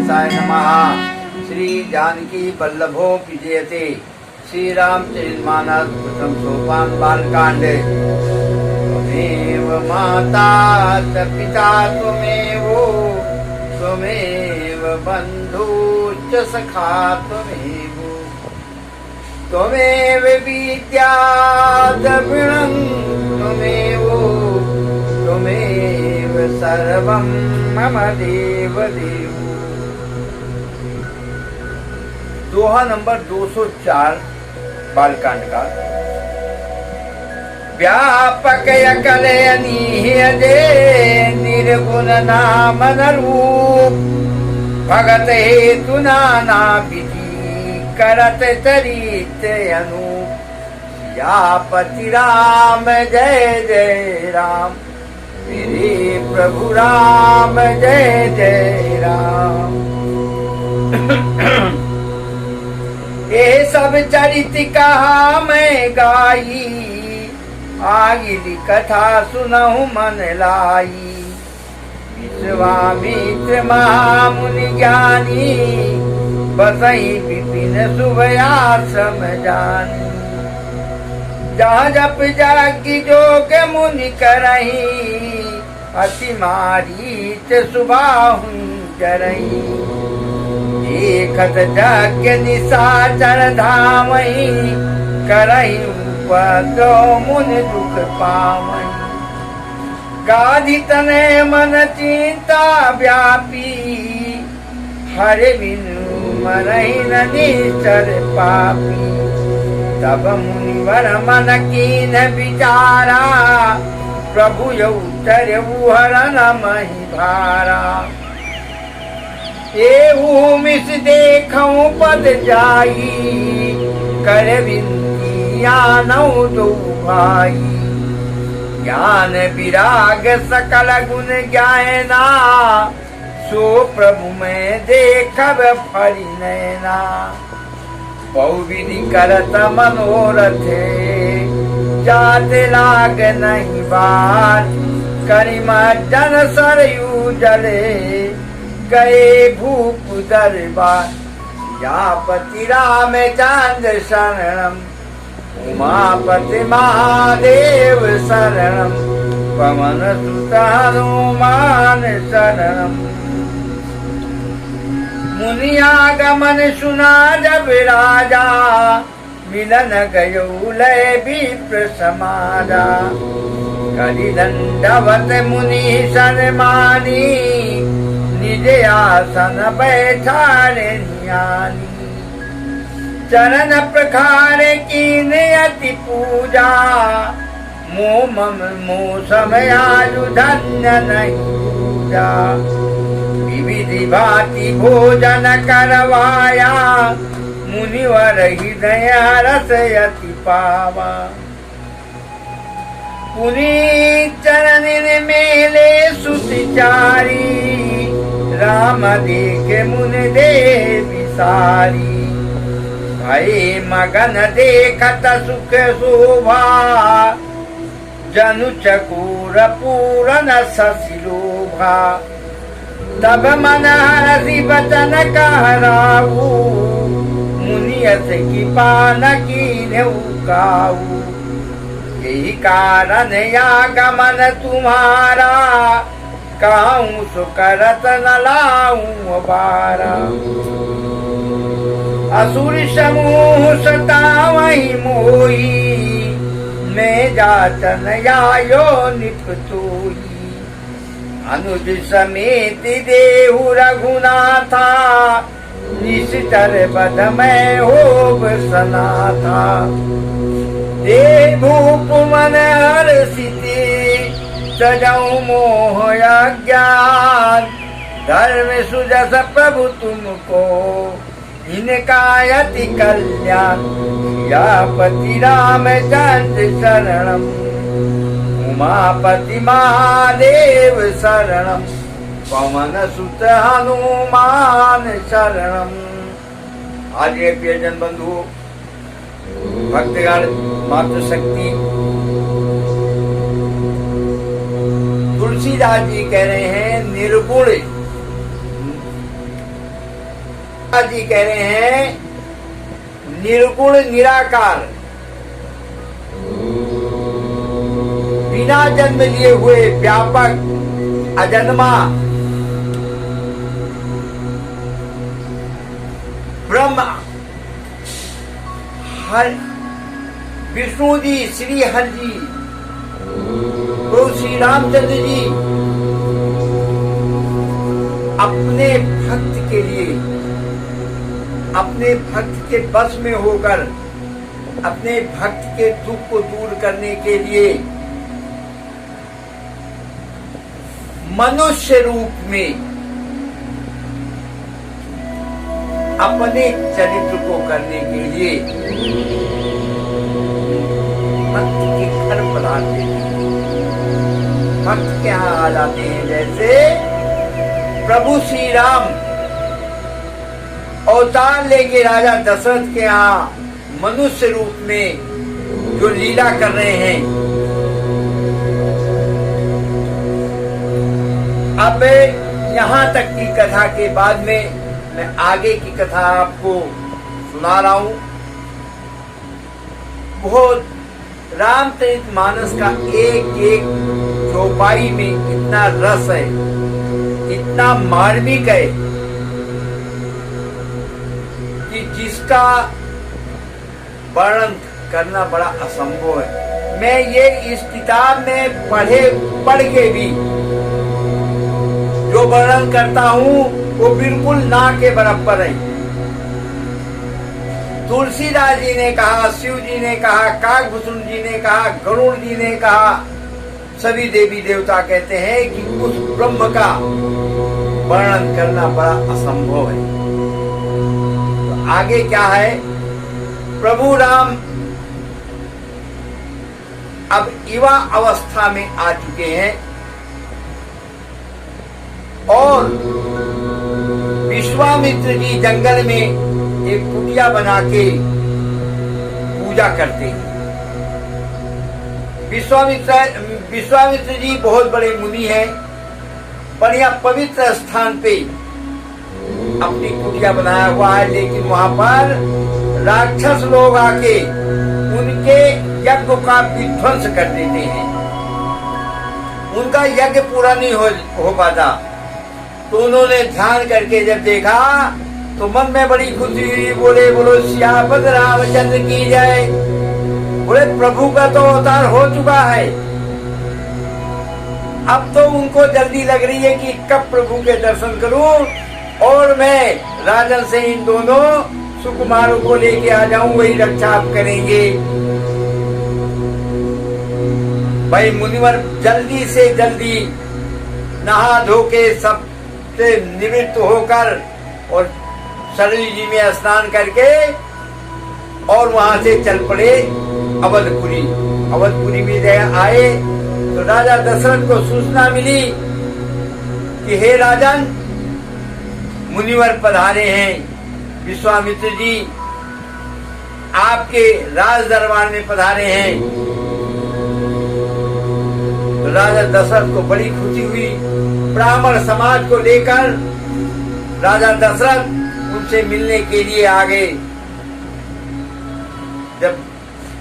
व्यासाय नमः। श्री जानकी वल्लभो विजयते। श्री रामचरितमानस प्रथम सोपान बालकांड। त्वमेव माता च पिता त्वमेव, त्वमेव बन्धुश्च सखा त्वमेव, त्वमेव विद्या द्रविणं त्वमेव, त्वमेव सर्वं मम देवदेव। दोहा नंबर 204 बालकांड का। व्यापक अकलयनीय दे निर्गुण नाम रूप, भगत हेतु नाना विधि करत चरित अनूप। सियापति राम जय जय राम, मेरे प्रभु राम जय जय राम। ये सब चरित कहा मैं गाई, आगिली कथा सुनहु मन लाई। विश्वामित्र महामुनि ज्ञानी, बसई विपिन शुभयाश्रम जानी। जहाँ जप जागी जोग मुनि करही, अति मारीच सुबाहु जरही। देखत यज्ञ निशाचर धामहि, करहि उपद्रव मुनि दुख पावहि। गाधी तने मन चिंता व्यापी, हरे बिनु मरहि न निश्चर पापी। तब मुनिवर मन कीन विचारा, प्रभु उत्तर हरन महि भारा। एहू मिस देखऊं पद जाई, कर विनती आनऊ दो भाई। ज्ञान विराग सकल गुण ज्ञाना, सो प्रभु में देखब फरि नैना। बहुविधि करत मनोरथे, जाते लाग नहीं बार। करिमा जन सरयू जले, गए भूप दरबार। सियापति रामचंद्र शरणम, उमापति महादेव शरणम। पवन सुत हनुमान शरणम। मुनियागमन सुना जब राजा, मिलन गयो लय विप्र समाजा। करि दंडवत मुनि सन्मानी, निज आसन बैठारे ज्ञानी। चरण प्रखार कीन अति पूजा, मोह मम मोह समयालु धन्य नहीं पूजा। विधि भांति भोजन करवाया, मुनिवर हृदय रस अति पावा। पुनीत चरण मेले सुतिचारी, राम देखे मुनि दे विसारी। भय मगन देखत सुख शोभा, जनु चकोर पूरन शशिलोभा। तब मन हरषि बचन कहराऊ, मुनियस कृपा न कीन्हु काऊ। यही कारण आगमन तुम्हारा, कहूँ सो करत न लाऊं बारा। असुर समूह सतावहि मोही, मैं जाचन आयो निपतोही। अनुज समेत देहु रघुनाथा, निश्चर बध में होब सनाथा। देव भूप मन हर्षिते, सजऊ मोह अज्ञान। धर्म सुजस प्रभु तुमको, इनका अति कल्याण। सियापति रामचंद्र शरणम, उमापति महादेव शरणम। पवन सुत हनुमान शरणम। आज ये प्रियजन बंधु भक्तगण मातृशक्ति तुलसीदास जी कह रहे हैं, निर्गुण जी कह रहे हैं निर्गुण निराकार, बिना जन्म लिए हुए व्यापक अजन्मा ब्रह्म हर विष्णु जी, श्री हरि जी, प्रभु श्री रामचंद्र जी अपने भक्त के लिए, अपने भक्त के बस में होकर, अपने भक्त के दुख को दूर करने के लिए मनुष्य रूप में अपने चरित्र को करने के लिए भक्त के घर पधारते हैं, भक्त के यहाँ आ जाते हैं। जैसे प्रभु श्री राम अवतार लेके राजा दशरथ के यहाँ मनुष्य रूप में जो लीला कर रहे हैं। अब यहाँ तक की कथा के बाद में मैं आगे की कथा आपको सुना रहा हूं। बहुत रामचरितमानस का एक एक चौपाई में इतना रस है, इतना मार्मिक है कि जिसका वर्णन करना बड़ा असंभव है। मैं ये इस किताब में पढ़ के भी जो वर्णन करता हूँ वो बिल्कुल ना के बराबर है। तुलसीदास जी ने कहा, शिव जी ने कहा, काकभूषण जी ने कहा, गरुड़ जी ने कहा, सभी देवी देवता कहते हैं कि उस ब्रह्म का वर्णन करना बड़ा असंभव है। तो आगे क्या है, प्रभु राम अब युवा अवस्था में आ चुके हैं और विश्वामित्र जी जंगल में एक कुटिया बना के पूजा करते हैं। विश्वामित्र जी बहुत बड़े मुनि हैं, बढ़िया पवित्र स्थान पे अपनी कुटिया बनाया हुआ है, लेकिन वहां पर राक्षस लोग आके उनके यज्ञ का विध्वंस कर देते हैं, उनका यज्ञ पूरा नहीं हो पाता। तो उन्होंने ध्यान करके जब देखा तो मन में बड़ी खुशी हुई, बोले बोलो सियापत रामचंद्र की जय। बोले प्रभु का तो अवतार हो चुका है, अब तो उनको जल्दी लग रही है कि कब प्रभु के दर्शन करूं और मैं राजन से इन दोनों सुकुमारों को लेके आ जाऊं, वही रक्षा आप करेंगे। भाई मुनिवर जल्दी से जल्दी नहा धो के सब से निवृत्त होकर और सरयू जी में स्नान करके और वहां से चल पड़े अवधपुरी। अवधपुरी में आए तो राजा दशरथ को सूचना मिली कि हे राजन, मुनिवर पधारे हैं, विश्वामित्र जी आपके राज दरबार में पधारे हैं। तो राजा दशरथ को बड़ी खुशी हुई। ब्राह्मण समाज को लेकर राजा दशरथ उनसे मिलने के लिए आ गए। जब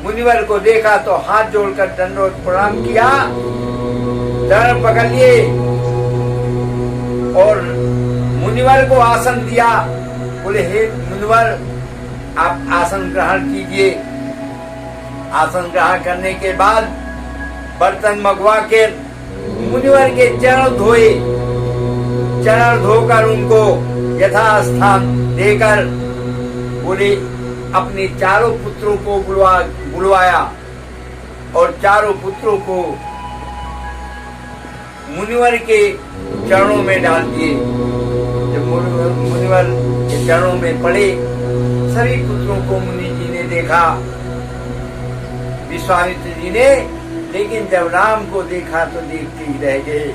मुनिवर को देखा तो हाथ जोड़कर दंडवत प्रणाम किया, चरण पकड़ लिए और मुनिवर को आसन दिया। बोले हे मुनिवर, आप आसन ग्रहण कीजिए। आसन ग्रहण करने के बाद बर्तन मंगवा के मुनिवर के चरण धोए, चरण धोकर उनको यथास्थान देकर बोले अपने चारों पुत्रों को बुलवाया और चारों पुत्रों को मुनिवर के चरणों में डाल दिए। जब मुनिवर के चरणों में पड़े, सभी पुत्रों को मुनि जी ने देखा, विश्वामित्र जी ने, लेकिन जब राम को देखा तो देखते ही रह गए,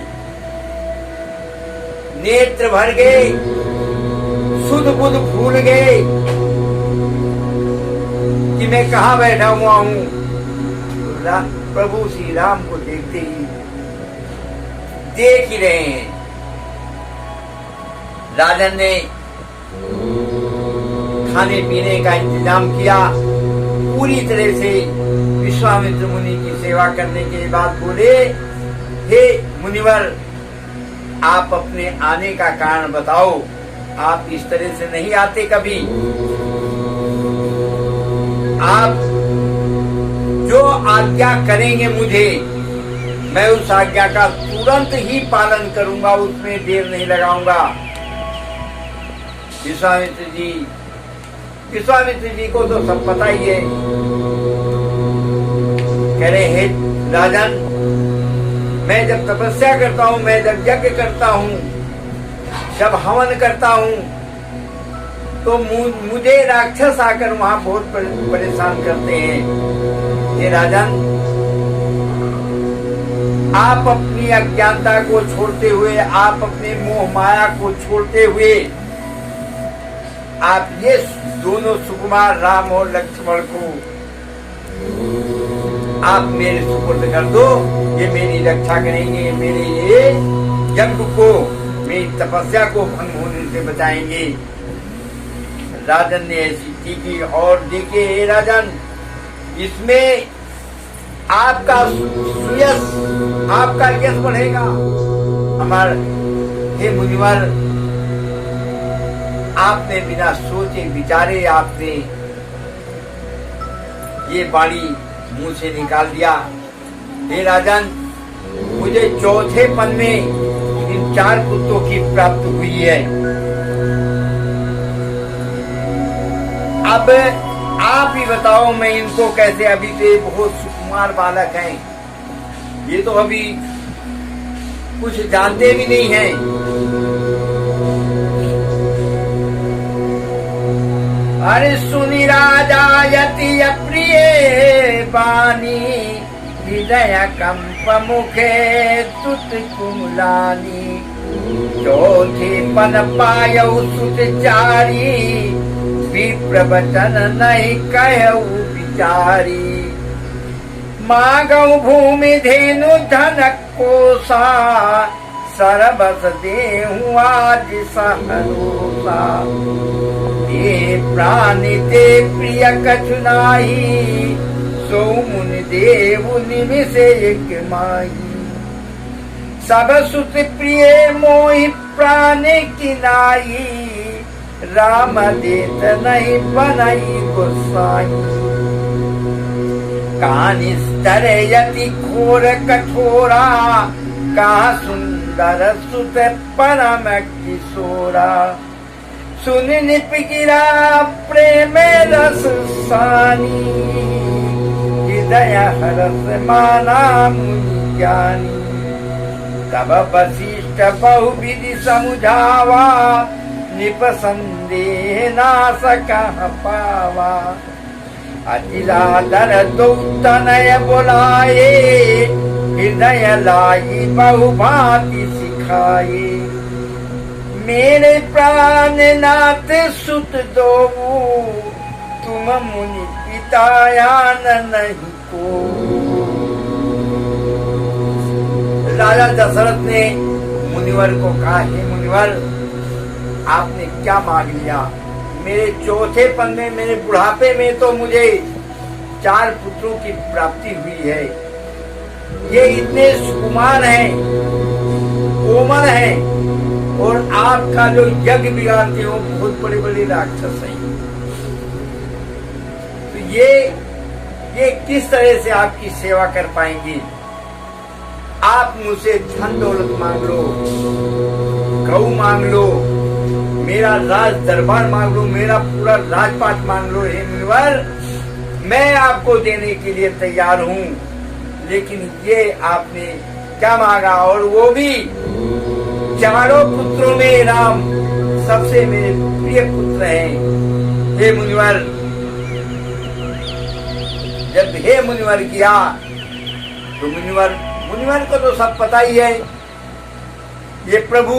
नेत्र भर गए, सुध बुध भूल गए कि मैं कहाँ बैठा हुआ हूँ। प्रभु श्री राम को देखते ही देख ही रहे हैं। राजन ने खाने पीने का इंतजाम किया। पूरी तरह से विश्वामित्र मुनि की सेवा करने के बाद बोले, हे मुनिवर, आप अपने आने का कारण बताओ। आप इस तरह से नहीं आते कभी। आप जो आज्ञा करेंगे मुझे, मैं उस आज्ञा का तुरंत ही पालन करूंगा, उसमें देर नहीं लगाऊंगा। विश्वामित्र जी को तो सब पता ही है। कह रहे, हे राजन, मैं जब तपस्या करता हूँ, मैं जब यज्ञ करता हूँ, जब हवन करता हूँ, तो मुझे राक्षस आकर वहां बहुत परेशान करते हैं। हे राजन, आप अपनी अज्ञानता को छोड़ते हुए, आप अपने मोह माया को छोड़ते हुए, आप ये दोनों सुकुमार राम और लक्ष्मण को आप मेरे सुपुर्द कर दो। ये मेरी रक्षा करेंगे, मेरे ये यज्ञ को, मेरी तपस्या को भंग होने से बचाएंगे। राजन ने ऐसी की। और देखिए हे राजन, इसमें आपका यश, आपका यश बढ़ेगा। हमारे हे मुनिवर, आपने बिना सोचे विचारे आपने ये वाणी मुंह से निकाल दिया। हे राजन, मुझे चौथे पन में इन 4 पुत्रों की प्राप्ति हुई है। अब आप ही बताओ, मैं इनको कैसे, अभी से बहुत सुकुमार बालक हैं, ये तो अभी कुछ जानते भी नहीं हैं। अरे सुनि राजा यति अप्रिय बानी, हृदय कंप मुखे तुत कुमलानी। चौथे पन पायौ सुत चारी, विप्रवचन नहीं कहु विचारी। मांगौ भूमि धेनु धन कोसा, सरबस देहु आज सहरोसा। ये प्राण ते प्रिय कछु नाही, सो मुनि देव निमिष एक माही। सब सुत प्रिय मोहि प्राण की नाई, राम देत नहीं बनाई गोसाई। कानिस्तर यति घोर कठोरा, कहा सुंदर सुत परम किशोरा। सुन निप गिरा प्रेम रस सानी, हृदय हरस माना मुनि ज्ञानी। तब वशिष्ठ बहुविधि समुझावा, निप संदेह नाश कह पावा। अतिलादर दौतनय बोलाए, हृदय लाई बहुभांति सिखाए। मेरे प्राण नाथ सुत दो, तुम मुनि पितायान नहीं को। राजा दशरथ ने मुनिवर को कहा, हे मुनिवर, आपने क्या मांग लिया? मेरे चौथे पन में, मेरे बुढ़ापे में तो मुझे 4 पुत्रों की प्राप्ति हुई है। ये इतने सुकुमार हैं, कोमल हैं, और आपका जो यज्ञ बिगाड़ते हो बहुत बड़े बड़े राक्षस हैं। तो ये किस तरह से आपकी सेवा कर पाएंगे? आप मुझसे धन दौलत मांग लो, गौ मांग लो, मेरा राज दरबार मांग लो, मेरा पूरा राजपाट मांग लो। हे मुनिवर, मैं आपको देने के लिए तैयार हूँ, लेकिन ये आपने क्या मांगा? और वो भी 4 पुत्रों में राम सबसे मेरे प्रिय पुत्र हैं। हे मुनिवर, जब हे मुनिवर किया तो मुनिवर को तो सब पता ही है, ये प्रभु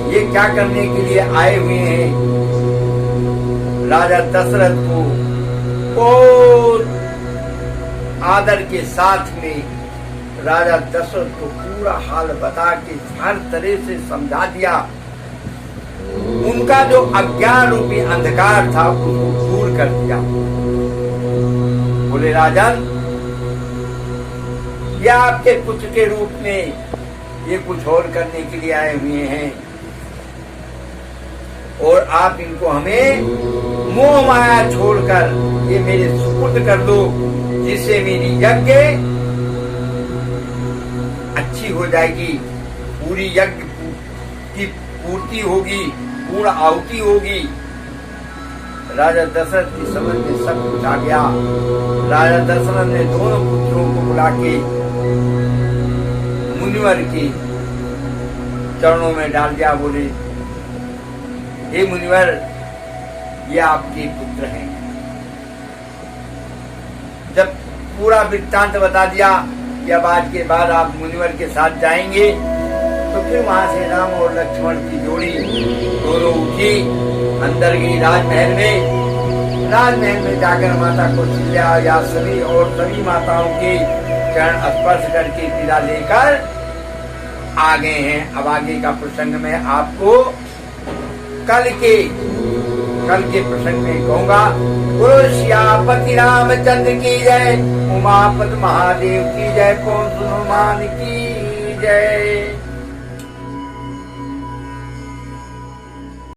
ये क्या करने के लिए आए हुए हैं। राजा दशरथ को बहुत आदर के साथ में राजा दशरथ को पूरा हाल बता के हर तरह से समझा दिया। उनका जो अज्ञान रूपी अंधकार था उसको दूर कर दिया। बोले राजन, ये आपके पुत्र के रूप में ये कुछ और करने के लिए आए हुए हैं और आप इनको हमें मोह माया छोड़कर ये मेरे सुपुर्द कर दो, जिससे मेरी यज्ञ अच्छी हो जाएगी, पूरी यज्ञ की पूर्ति होगी, पूर्ण आहुति होगी। राजा दशरथ की समझ में सब कुछ आ गया। राजा दशरथ ने दोनों पुत्रों को बुला के मुनिवर के चरणों में डाल दिया। बोले, हे मुनिवर, ये आपके पुत्र हैं। जब पूरा वृत्तांत बता दिया कि अब आज के बाद आप मुनिवर के साथ जाएंगे, तो फिर वहां से राम और लक्ष्मण की जोड़ी दोनों उठी, अंदर गई राजमहल में। राजमहल में जाकर माता कौशल्या या सभी और सभी माताओं के चरण स्पर्श करके विदा लेकर आ गए हैं। अब आगे का प्रसंग मैं आपको कल के प्रसंग में कहूंगा। बोलो श्यापति रामचंद्र की जय, उमापति महादेव की जय, पवन हनुमान की जय।